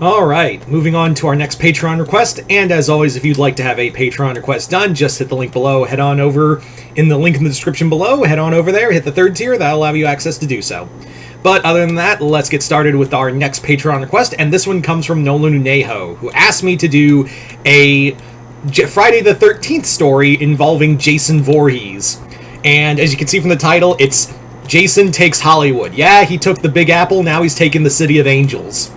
Alright, moving on to our next Patreon request, and as always, if you'd like to have a Patreon request done, just hit the link below, head on over in the link in the description below, head on over there, hit the third tier, that'll allow you access to do so. But other than that, let's get started with our next Patreon request, and this one comes from Nolan Unejo, who asked me to do a Friday the 13th story involving Jason Voorhees. And as you can see from the title, it's Jason Takes Hollywood. Yeah, he took the Big Apple, now he's taking the City of Angels.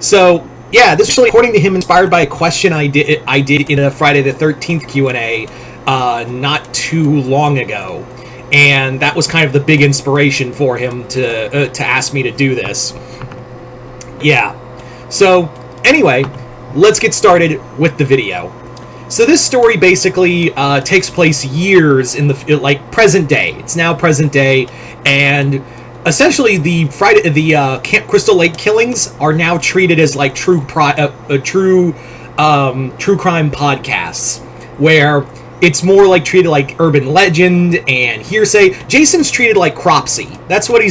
So, yeah, this is really, according to him, inspired by a question I did in a Friday the 13th Q&A not too long ago. And that was kind of the big inspiration for him to ask me to do this. Yeah. So, anyway, let's get started with the video. So this story basically takes place years in the present day. It's now present day, and essentially the Camp Crystal Lake killings are now treated as like true crime podcasts, where it's more like treated like urban legend and hearsay. Jason's treated like Cropsey. That's what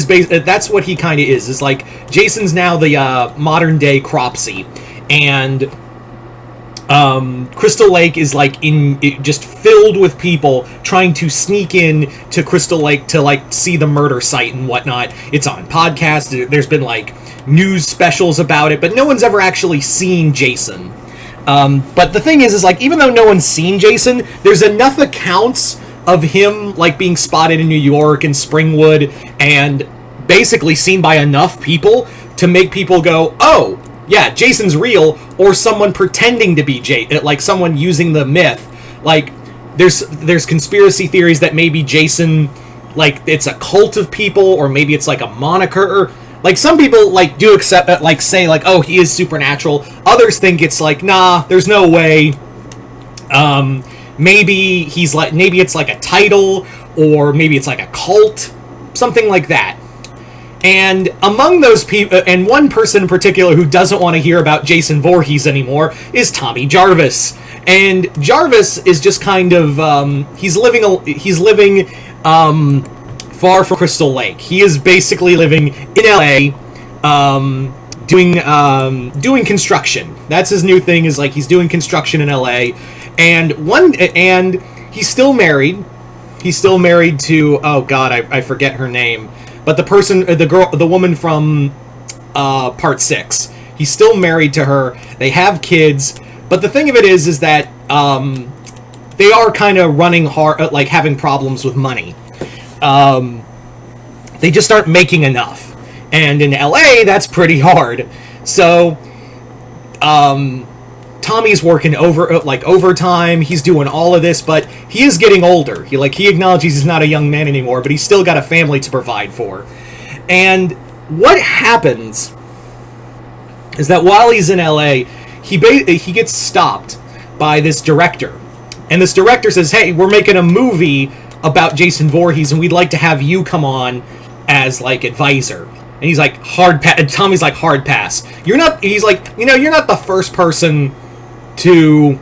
that's what he kind of is. It's like Jason's now the modern day Cropsey, and Crystal Lake is like just filled with people trying to sneak in to Crystal Lake to like see the murder site and whatnot. It's on podcasts. There's been like news specials about it, but no one's ever actually seen Jason. But the thing is like, even though no one's seen Jason, there's enough accounts of him like being spotted in New York and Springwood and basically seen by enough people to make people go, oh, yeah, Jason's real, or someone pretending to be like someone using the myth. Like, there's conspiracy theories that maybe Jason, like, it's a cult of people, or maybe it's like a moniker. Like, some people, like, do accept, like, say, like, oh, he is supernatural. Others think it's like, nah, there's no way. Maybe it's like a title, or maybe it's like a cult, something like that. And among those people, and one person in particular who doesn't want to hear about Jason Voorhees anymore is Tommy Jarvis. And Jarvis is just kind of he's living far from Crystal Lake. He is basically living in LA, doing construction. That's his new thing. Is like he's doing construction in LA, and he's still married. He's still married to, oh god, I forget her name. But the woman from Part 6, he's still married to her. They have kids. But the thing of it is that they are kind of running hard, like having problems with money. They just aren't making enough. And in LA, that's pretty hard. So, Tommy's working overtime. He's doing all of this, but he is getting older. He acknowledges he's not a young man anymore, but he's still got a family to provide for. And what happens is that while he's in LA, he gets stopped by this director. And this director says, "Hey, we're making a movie about Jason Voorhees, and we'd like to have you come on as like advisor." And he's like, hard pass. And Tommy's like, hard pass. You're not. He's like, you're not the first person to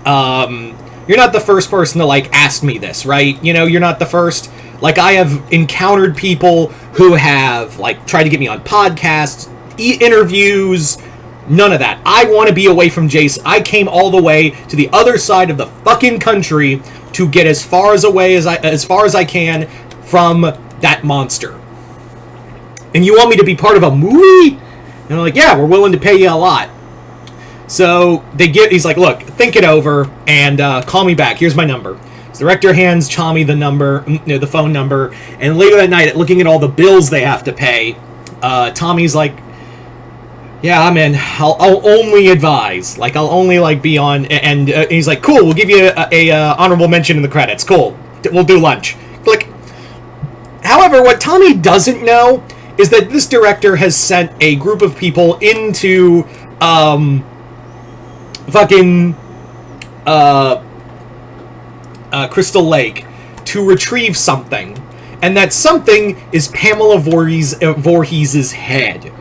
like ask me this, right? You're not the first. Like, I have encountered people who have like tried to get me on podcasts, interviews, none of that. I want to be away from Jason. I came all the way to the other side of the fucking country to get as far as I can from that monster. And you want me to be part of a movie? And they're like, yeah, we're willing to pay you a lot. So he's like, look, think it over and call me back. Here's my number. So the director hands Tommy the phone number, and later that night, looking at all the bills they have to pay, Tommy's like, yeah, I'm in. I'll only advise. Like, I'll only like be on. And he's like, cool. We'll give you a honorable mention in the credits. Cool. We'll do lunch. Click. However, what Tommy doesn't know is that this director has sent a group of people into Crystal Lake to retrieve something, and that something is Pamela Voorhees' head.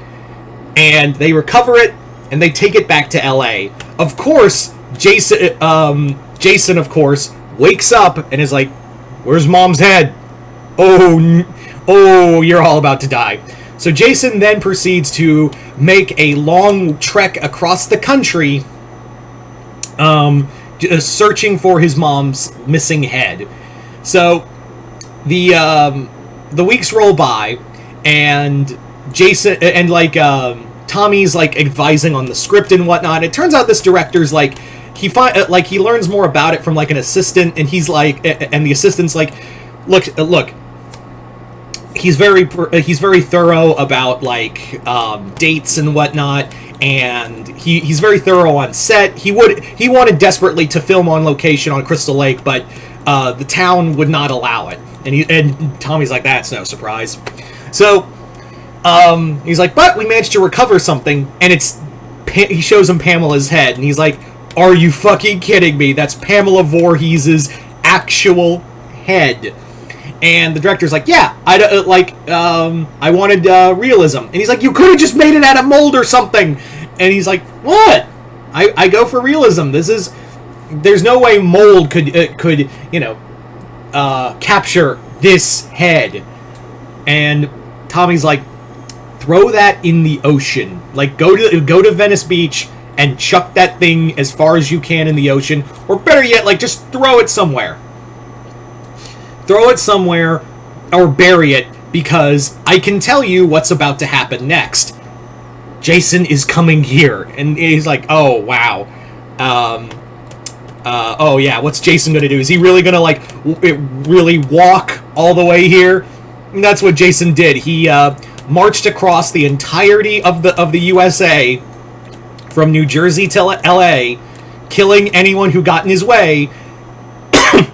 And they recover it, and they take it back to LA. Of course, Jason, of course, wakes up and is like, where's Mom's head? Oh, you're all about to die. So Jason then proceeds to make a long trek across the country, searching for his mom's missing head. So the weeks roll by, and Jason and Tommy's like advising on the script and whatnot. It turns out this director's like he learns more about it from like an assistant, and he's like, and the assistant's like, look. He's very thorough about like dates and whatnot, and he's very thorough on set. He wanted desperately to film on location on Crystal Lake, but the town would not allow it. And Tommy's like, that's no surprise. So he's like, but we managed to recover something, and he shows him Pamela's head, and he's like, are you fucking kidding me? That's Pamela Voorhees' actual head. And the director's like, yeah, I wanted realism. And he's like, you could have just made it out of mold or something. And he's like, what? I go for realism. There's no way mold could capture this head. And Tommy's like, throw that in the ocean. Like, go to Venice Beach and chuck that thing as far as you can in the ocean. Or better yet, like, just throw it somewhere. Throw it somewhere or bury it, because I can tell you what's about to happen next. Jason is coming here. And he's like, oh, wow. Oh, yeah, what's Jason going to do? Is he really going to, really walk all the way here? And that's what Jason did. He marched across the entirety of the USA, from New Jersey to LA, killing anyone who got in his way.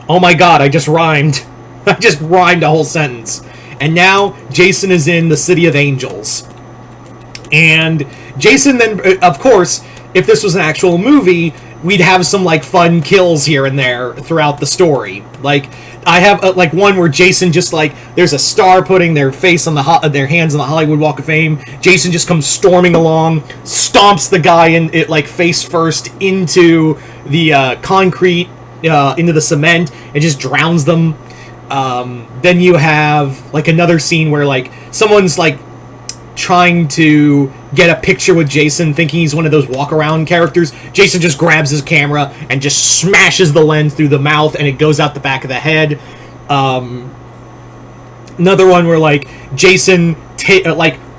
Oh my god, I just rhymed. I just rhymed a whole sentence. And now Jason is in the City of Angels. And Jason then, of course, if this was an actual movie, we'd have some, fun kills here and there throughout the story. I have, one where Jason just, there's a star putting their their hands on the Hollywood Walk of Fame. Jason just comes storming along, stomps the guy face first into the concrete, into the cement, and just drowns them. Then you have, another scene where, someone's, trying to get a picture with Jason, thinking he's one of those walk-around characters. Jason just grabs his camera and just smashes the lens through the mouth, and it goes out the back of the head. Another one where, Jason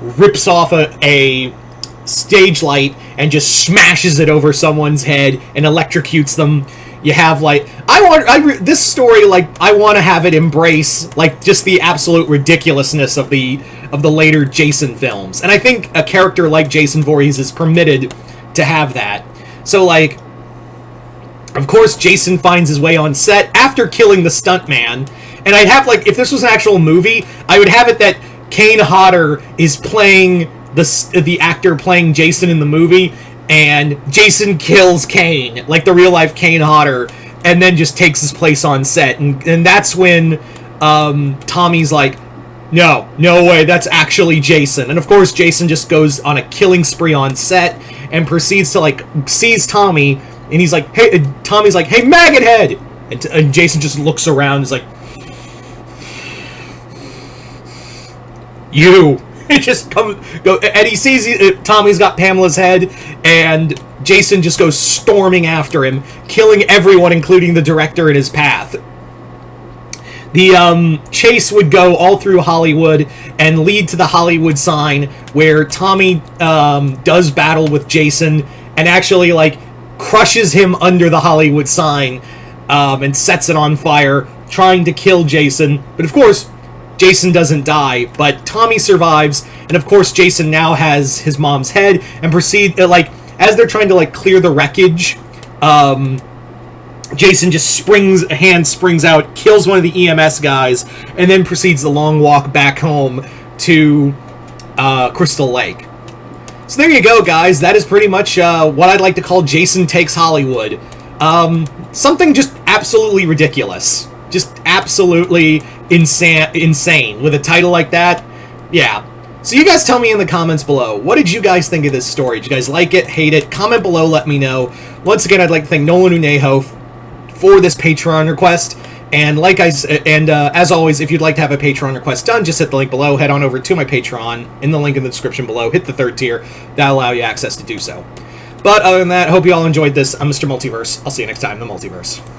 rips off a stage light and just smashes it over someone's head and electrocutes them. You have, this story, I want to have it embrace, just the absolute ridiculousness of the later Jason films. And I think a character like Jason Voorhees is permitted to have that. So, of course, Jason finds his way on set after killing the stuntman. And I'd have, if this was an actual movie, I would have it that Kane Hodder is playing the actor playing Jason in the movie, and Jason kills Kane, the real-life Kane Hodder, and then just takes his place on set. And that's when Tommy's like, no way, that's actually Jason. And of course, Jason just goes on a killing spree on set and proceeds to, seize Tommy, and he's like, hey, Tommy's like, hey, maggot head! And Jason just looks around and is like, you! It just go, and he sees Tommy's got Pamela's head, and Jason just goes storming after him, killing everyone, including the director in his path. The chase would go all through Hollywood and lead to the Hollywood sign, where Tommy does battle with Jason and actually crushes him under the Hollywood sign, and sets it on fire, trying to kill Jason. But of course, Jason doesn't die, but Tommy survives, and of course Jason now has his mom's head, and as they're trying to clear the wreckage, Jason just springs out, kills one of the EMS guys, and then proceeds the long walk back home to Crystal Lake. So there you go, guys. That is pretty much what I'd like to call Jason Takes Hollywood. Something just absolutely ridiculous. Just absolutely insane. With a title like that, yeah. So you guys tell me in the comments below, what did you guys think of this story? Did you guys like it, hate it? Comment below, let me know. Once again, I'd like to thank Nolan Unejo for this Patreon request. And as always, if you'd like to have a Patreon request done, just hit the link below. Head on over to my Patreon in the link in the description below. Hit the 3rd tier. That'll allow you access to do so. But other than that, hope you all enjoyed this. I'm Mr. Multiverse. I'll see you next time in the Multiverse.